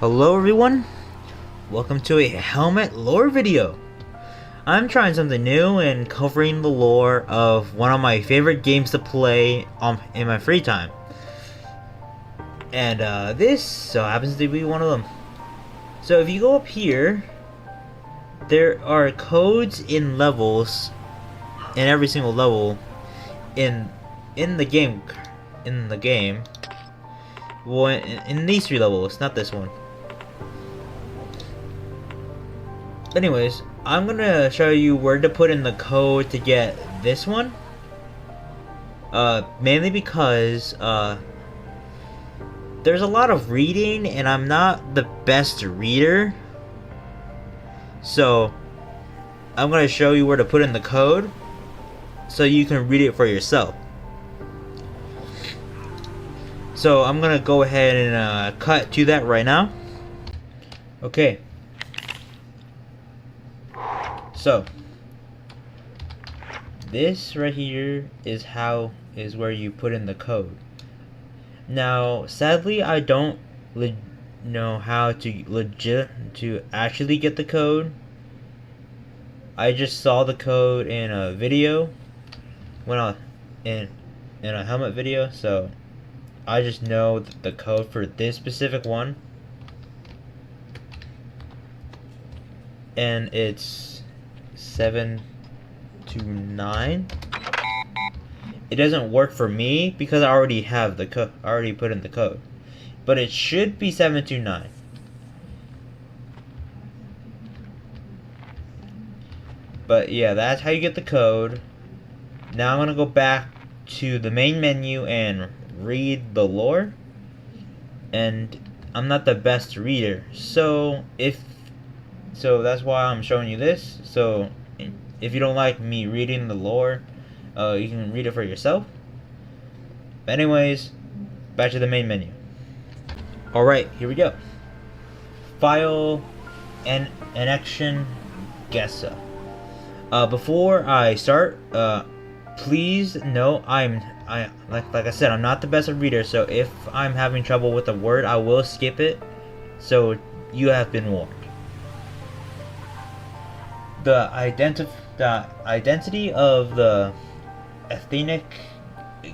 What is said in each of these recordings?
Hello everyone, welcome to a Helmet lore video. I'm trying something new and covering the lore of one of my favorite games to play in my free time. And this so happens to be one of them. So if you go up here, there are codes in levels, in every single level, in the game, well, in these three levels, not this one. Anyways, I'm gonna show you where to put in the code to get this one. Mainly because there's a lot of reading and I'm not the best reader. So I'm gonna show you where to put in the code so you can read it for yourself. So I'm gonna go ahead and cut to that right now. Okay. So this right here is where you put in the code. Now, sadly, I don't know how to actually get the code. I just saw the code in a video when I in a helmet video, so I just know the code for this specific one, and it's 7 to 9. It doesn't work for me because I already have the code. I already put in the code, but it should be 7 to 9. But yeah, that's how you get the code. Now I'm gonna go back to the main menu and read the lore. And I'm not the best reader, so that's why I'm showing you this. So if you don't like me reading the lore, you can read it for yourself. But anyways, back to the main menu. Alright, here we go. File and Action Gessa. Before I start, please know like I said, I'm not the best reader, so if I'm having trouble with a word, I will skip it. So you have been warned. The identity of the ethnic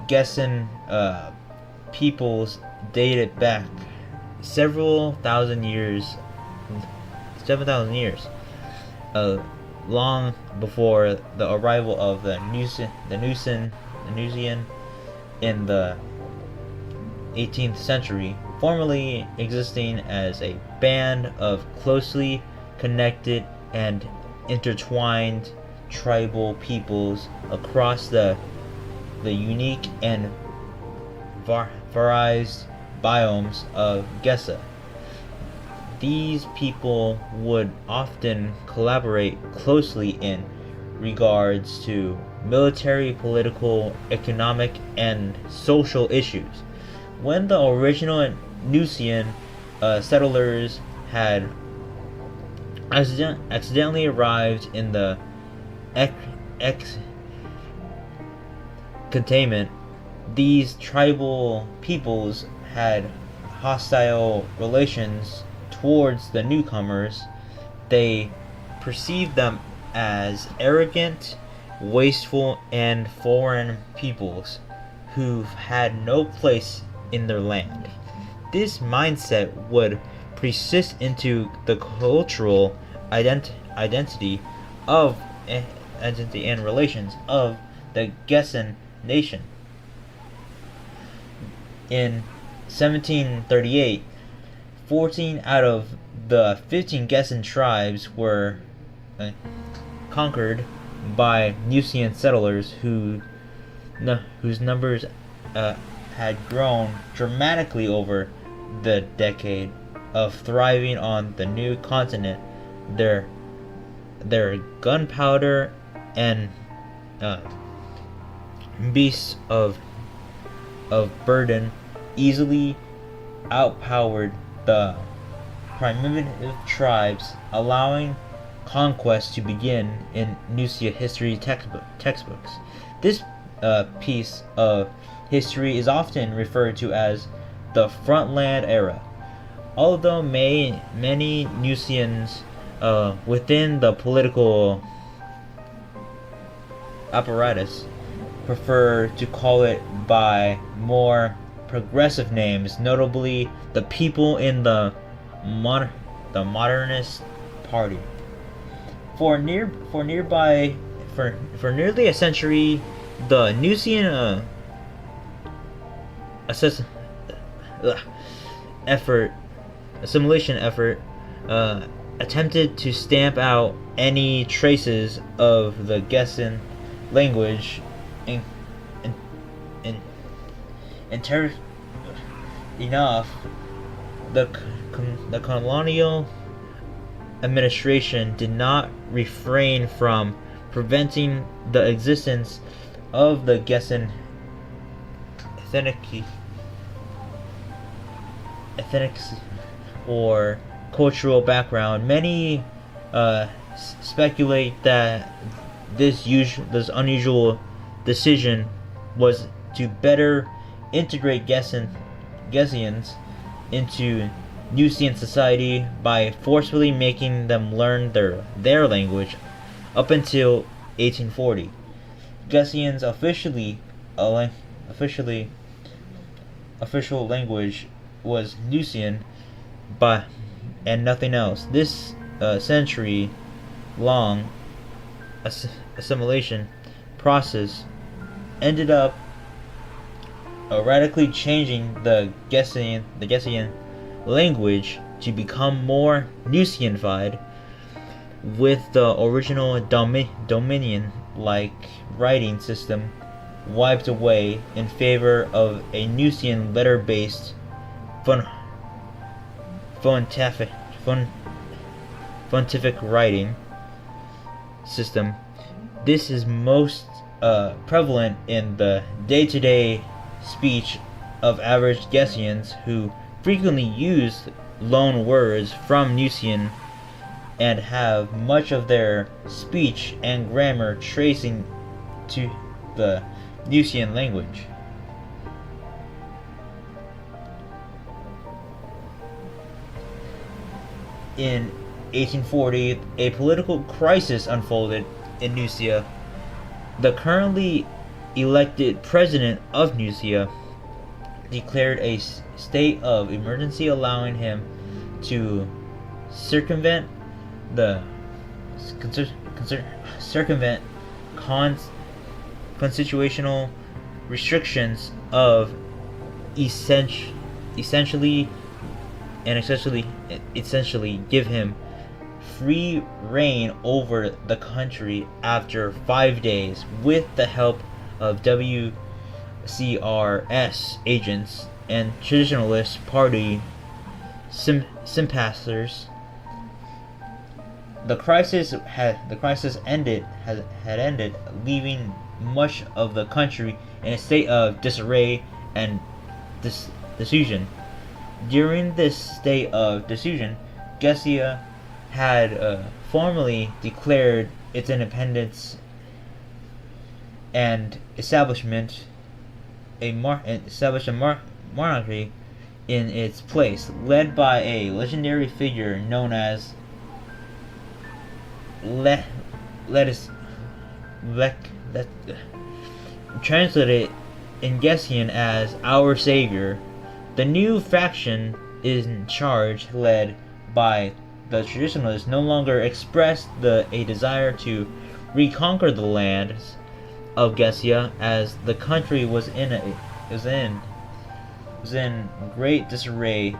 Gessen peoples dated back several thousand years, 7,000 years, long before the arrival of the Nusian in the 18th century, formerly existing as a band of closely connected and intertwined tribal peoples across the unique and varied biomes of Gessa. These people would often collaborate closely in regards to military, political, economic, and social issues. When the original Nusian settlers had accidentally arrived in the containment, these tribal peoples had hostile relations towards the newcomers. They perceived them as arrogant, wasteful, and foreign peoples who had no place in their land. This mindset would persist into the cultural identity and relations of the Gessen nation. In 1738, 14 out of the 15 Gessen tribes were conquered by Nusian settlers whose numbers had grown dramatically over the decade of thriving on the new continent. Their gunpowder and beasts of burden easily outpowered the primitive tribes, allowing conquest to begin in Nusia history textbooks. This piece of history is often referred to as the Frontland era, Although many Nusians within the political apparatus prefer to call it by more progressive names, notably the people in the Modernist Party. For nearly a century, the Nusian assimilation effort attempted to stamp out any traces of the Gesian language in enough. The colonial administration did not refrain from preventing the existence of the Gesian ethnic or cultural background. Many speculate that this unusual decision was to better integrate Gesians into Nusian society by forcefully making them learn their language. Up until 1840, Gesian's official language was Nusian, and nothing else. This century-long assimilation process ended up radically changing the Gesian language to become more Nusianified, with the original Dominion-like writing system wiped away in favor of a Nusian letter-based pontific writing system. This is most prevalent in the day-to-day speech of average Gesians, who frequently use loan words from Nusian and have much of their speech and grammar tracing to the Nusian language. In 1840, a political crisis unfolded in Nusia. The currently elected president of Nusia declared a state of emergency, allowing him to circumvent constitutional restrictions of essentially give him free reign over the country after 5 days, with the help of WCRS agents and traditionalist party sympathizers. The crisis had ended, leaving much of the country in a state of disarray and disunion. During this state of disunion, Gesia had formally declared its independence and established a monarchy in its place, led by a legendary figure known as translated in Gesian as our savior. The new faction in charge, led by the traditionalists, no longer expressed a desire to reconquer the lands of Gesia, as the country was in great disarray.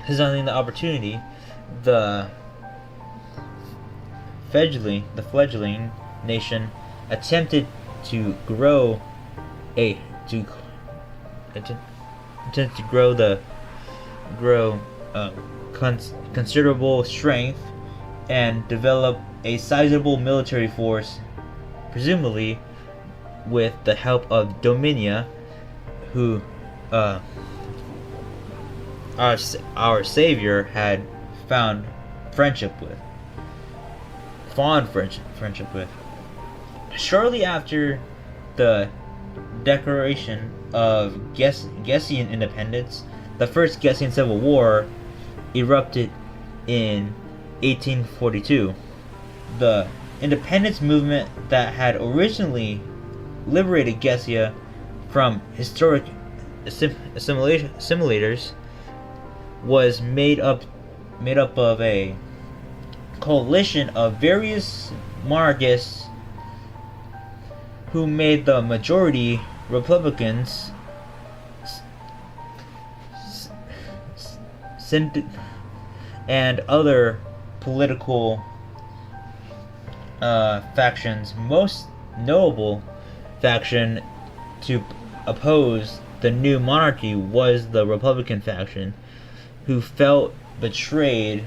Presenting the opportunity, the fledgling nation attempted to grow considerable strength and develop a sizable military force, presumably with the help of Dominia, who our savior had found fond friendship with. Shortly after the declaration of Gesian independence, the First Gessian Civil War erupted in 1842. The independence movement that had originally liberated Gessia from historic assimilators was made up of a coalition of various monarchists who made the majority Republicans, and other political factions. Most notable faction to oppose the new monarchy was the Republican faction, who felt betrayed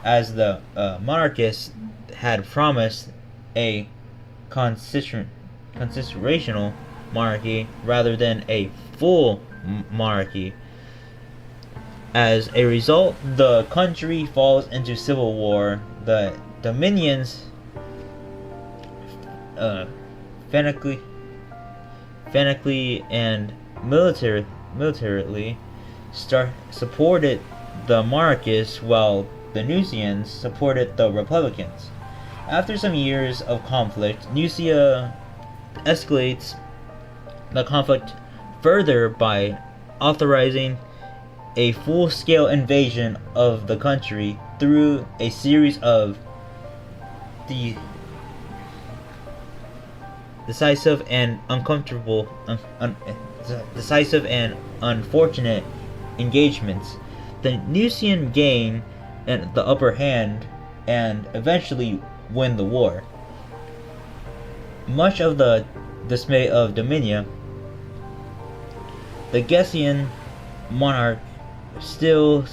as the monarchists had promised a constitutional monarchy rather than a full monarchy. As a result, the country falls into civil war. The Dominions phonetically and militarily supported the monarchists, while the Nusians supported the Republicans. After some years of conflict, Nusia escalates the conflict further by authorizing a full-scale invasion of the country through a series of decisive and unfortunate engagements. The Nusian gain the upper hand and eventually win the war. Much of the dismay of Dominia, the Gessian monarch still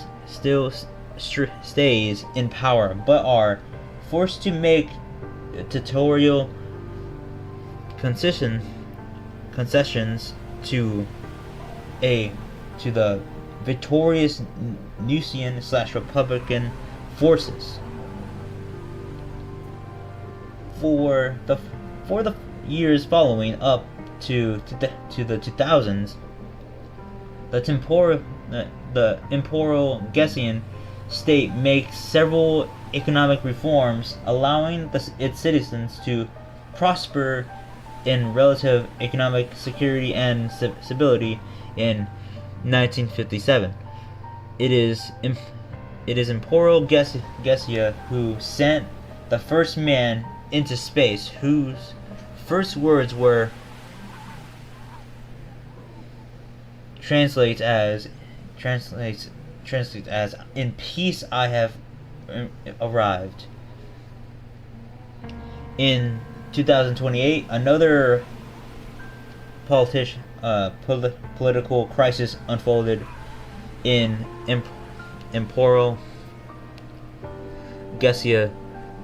stays in power, but are forced to make territorial concessions to the victorious Nusian/Republican forces. For the years following up to the 2000s, the temporal Gessian state makes several economic reforms, allowing its citizens to prosper in relative economic security and stability. In 1957, it is Emperor Gessia who sent the first man into space, whose first words were translates as "In peace I have arrived." In 2028, another political crisis unfolded in Emperor Gessia,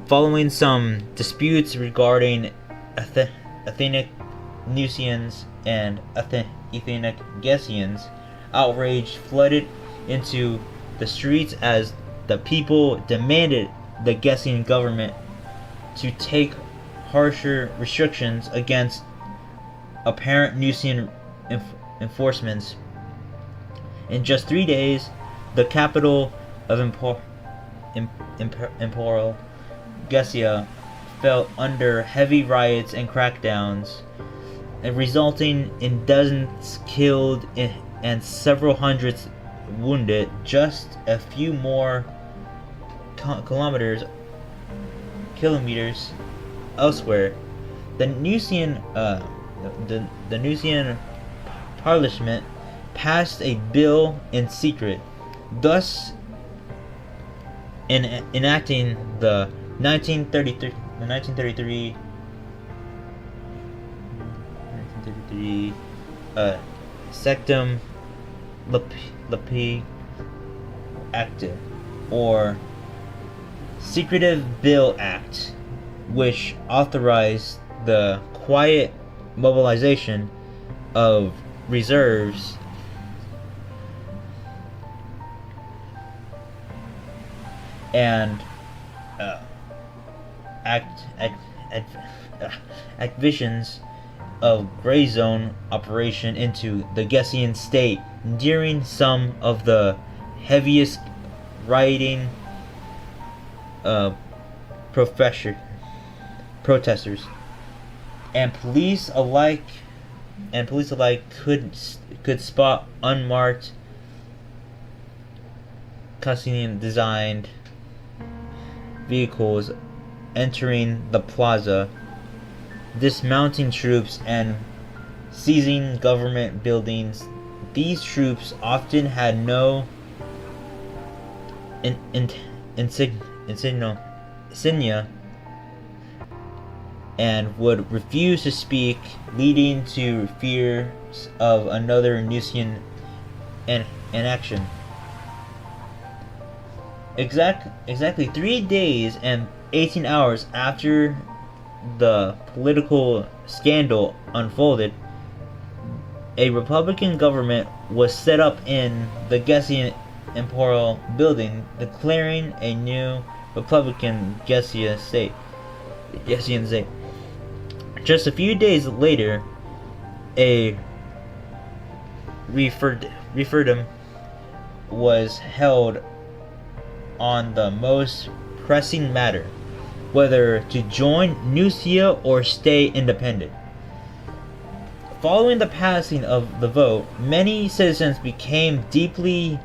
following some disputes regarding Athenic Nusians and Athenic Gessians. Outrage flooded into the streets as the people demanded the Gessian government to take harsher restrictions against apparent Nusian enforcements. In just 3 days, the capital of Emperor Gessia fell under heavy riots and crackdowns, resulting in dozens killed and several hundreds wounded. Just a few more kilometers elsewhere, the Nusian Parliament passed a bill in secret, thus enacting the 1933 Sectum Lepi Act, or Secretive Bill Act, which authorized the quiet mobilization of reserves and activations of gray zone operation into the Gessian state during some of the heaviest rioting protesters and police alike could spot unmarked custom designed vehicles entering the plaza, dismounting troops and seizing government buildings. These troops often had no insignia and would refuse to speak, leading to fears of another Nusian inaction. Exactly 3 days and 18 hours after the political scandal unfolded, a Republican government was set up in the Gessian Imperial Building, declaring a new Republican Gessian state. Just a few days later, a referendum was held on the most pressing matter, whether to join Nusia or stay independent. Following the passing of the vote, many citizens became deeply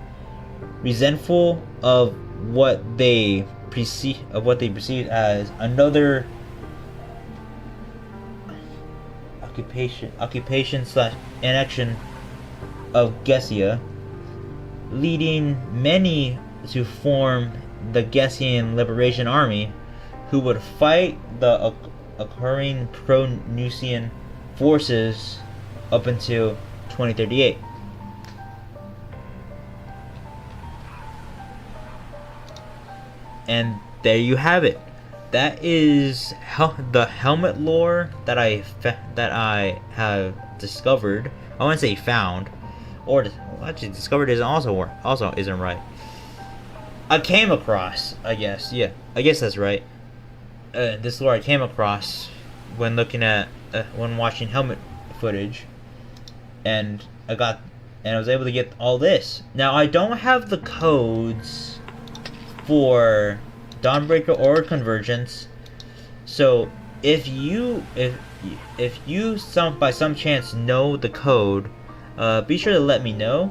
resentful of what they perceived as another occupation/annexion of Gessia, leading many to form the Gessian Liberation Army, who would fight the occurring pro-Nusian forces up until 2038. And there you have it. That is the helmet lore that I have discovered. I wouldn't say found, or actually discovered isn't also isn't right. I came across, I guess, yeah, I guess that's right. This lore I came across when looking at when watching helmet footage, and I was able to get all this. Now I don't have the codes for Dawnbreaker or Convergence, so if you by some chance know the code, be sure to let me know.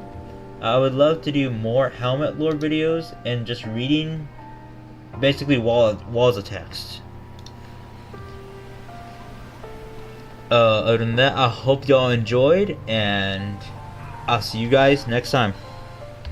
I would love to do more helmet lore videos and just reading basically walls of text. Other than that, I hope y'all enjoyed, and I'll see you guys next time.